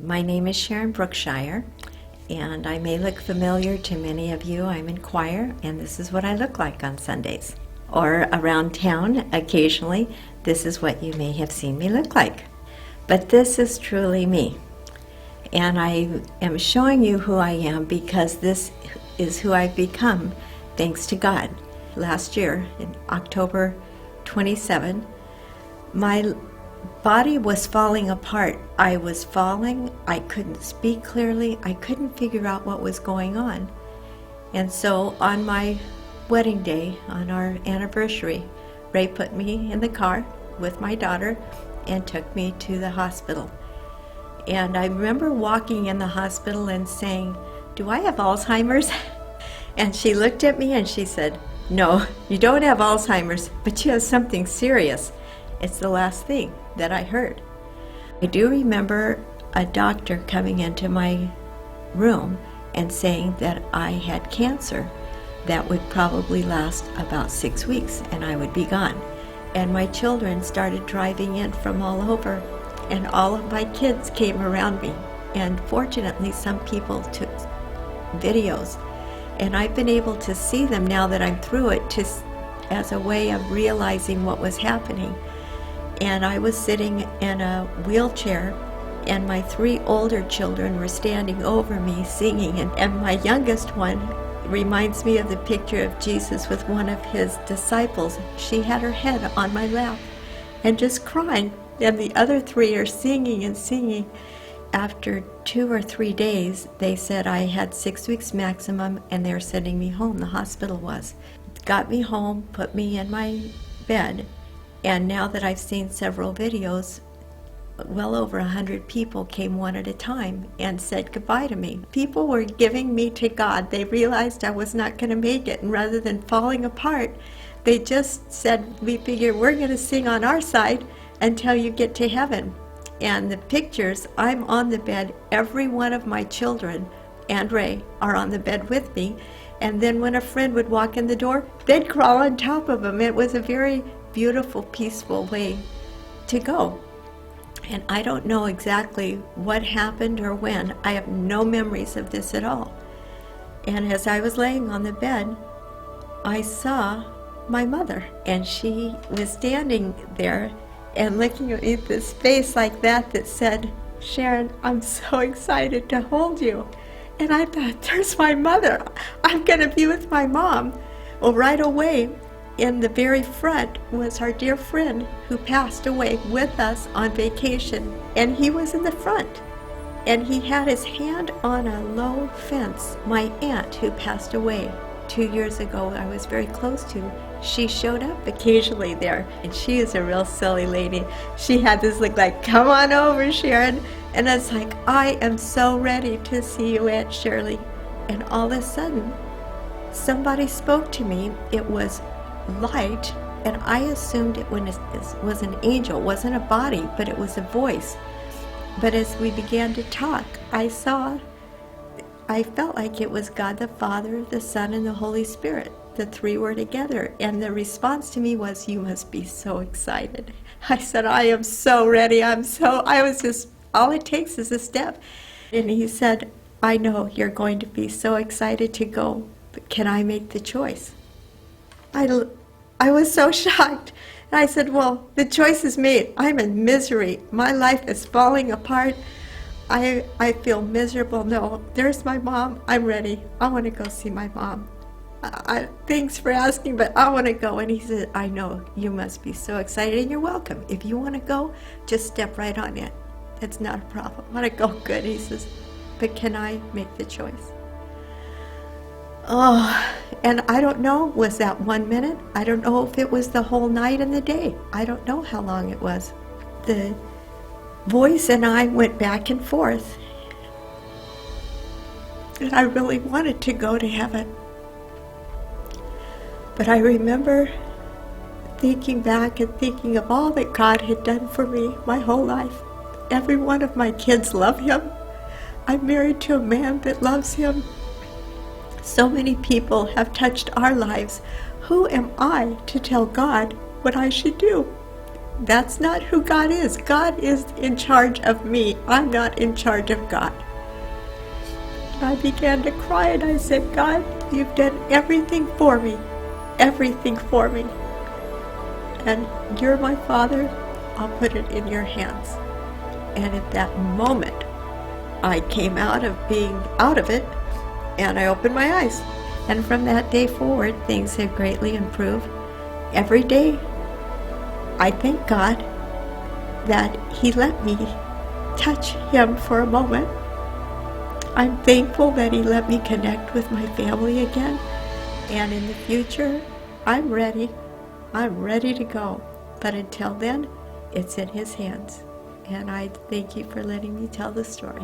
My name is Sharon Brookshire, and I may look familiar to many of you. I'm in choir, and this is what I look like on Sundays. Or around town, occasionally, this is what you may have seen me look like. But this is truly me. And I am showing you who I am because this is who I've become, thanks to God. Last year, in October 27, my body was falling apart. I was falling. I couldn't speak clearly. I couldn't figure out what was going on. And so on my wedding day, on our anniversary, Ray put me in the car with my daughter and took me to the hospital. And I remember walking in the hospital and saying, "Do I have Alzheimer's?" And she looked at me and she said, "No, you don't have Alzheimer's, but you have something serious." It's the last thing that I heard. I do remember a doctor coming into my room and saying that I had cancer that would probably last about 6 weeks and I would be gone. And my children started driving in from all over, and all of my kids came around me. And fortunately, some people took videos, and I've been able to see them now that I'm through it as a way of realizing what was happening. And I was sitting in a wheelchair, and my 3 older children were standing over me singing, and my youngest one reminds me of the picture of Jesus with one of his disciples. She had her head on my lap and just crying, and the other 3 are singing and singing. After 2 or 3 days, they said I had 6 weeks maximum, and they were sending me home. The hospital was. Got me home, put me in my bed, and now that I've seen several videos, well over 100 people came one at a time and said goodbye to me. People were giving me to God. They realized I was not going to make it, and rather than falling apart, they just said, "We figure we're going to sing on our side until you get to heaven." And the pictures, I'm on the bed. Every one of my children and Ray are on the bed with me. And then when a friend would walk in the door, they'd crawl on top of them. It was a very beautiful, peaceful way to go. And I don't know exactly what happened or when. I have no memories of this at all. And as I was laying on the bed, I saw my mother, and she was standing there and looking at me with this face like that said, "Sharon, I'm so excited to hold you." And I thought, there's my mother. I'm going to be with my mom. Well, right away, in the very front was our dear friend who passed away with us on vacation, and he was in the front. And he had his hand on a low fence. My aunt, who passed away 2 years ago, I was very close to, she showed up occasionally there, and she is a real silly lady. She had this look like, "Come on over, Sharon." And it's like, I am so ready to see you, Aunt Shirley. And all of a sudden, somebody spoke to me. It was light, and I assumed it was an angel. It wasn't a body, but it was a voice. But as we began to talk, I felt like it was God the Father, the Son, and the Holy Spirit. The 3 were together, and the response to me was, "You must be so excited." I said, "I am so ready. I was just, all it takes is a step." And he said, "I know you're going to be so excited to go, but can I make the choice?" I was so shocked. And I said, "Well, the choice is made. I'm in misery. My life is falling apart. I feel miserable. No, there's my mom. I'm ready. I want to go see my mom. Thanks for asking, but I want to go." And he said, "I know, you must be so excited, and you're welcome. If you want to go, just step right on in. It's not a problem." "I want to go." "Good." He says, "But can I make the choice?" Oh, and I don't know, was that 1 minute? I don't know if it was the whole night and the day. I don't know how long it was. The voice and I went back and forth, and I really wanted to go to heaven. But I remember thinking back and thinking of all that God had done for me my whole life. Every one of my kids love him. I'm married to a man that loves him. So many people have touched our lives. Who am I to tell God what I should do? That's not who God is. God is in charge of me. I'm not in charge of God. I began to cry and I said, God, you've done everything for me. Everything for me. And you're my Father. I'll put it in your hands. And at that moment, I came out of being out of it, and I opened my eyes. And from that day forward, things have greatly improved. Every day, I thank God that He let me touch Him for a moment. I'm thankful that He let me connect with my family again. And in the future, I'm ready. I'm ready to go. But until then, it's in His hands. And I thank you for letting me tell the story.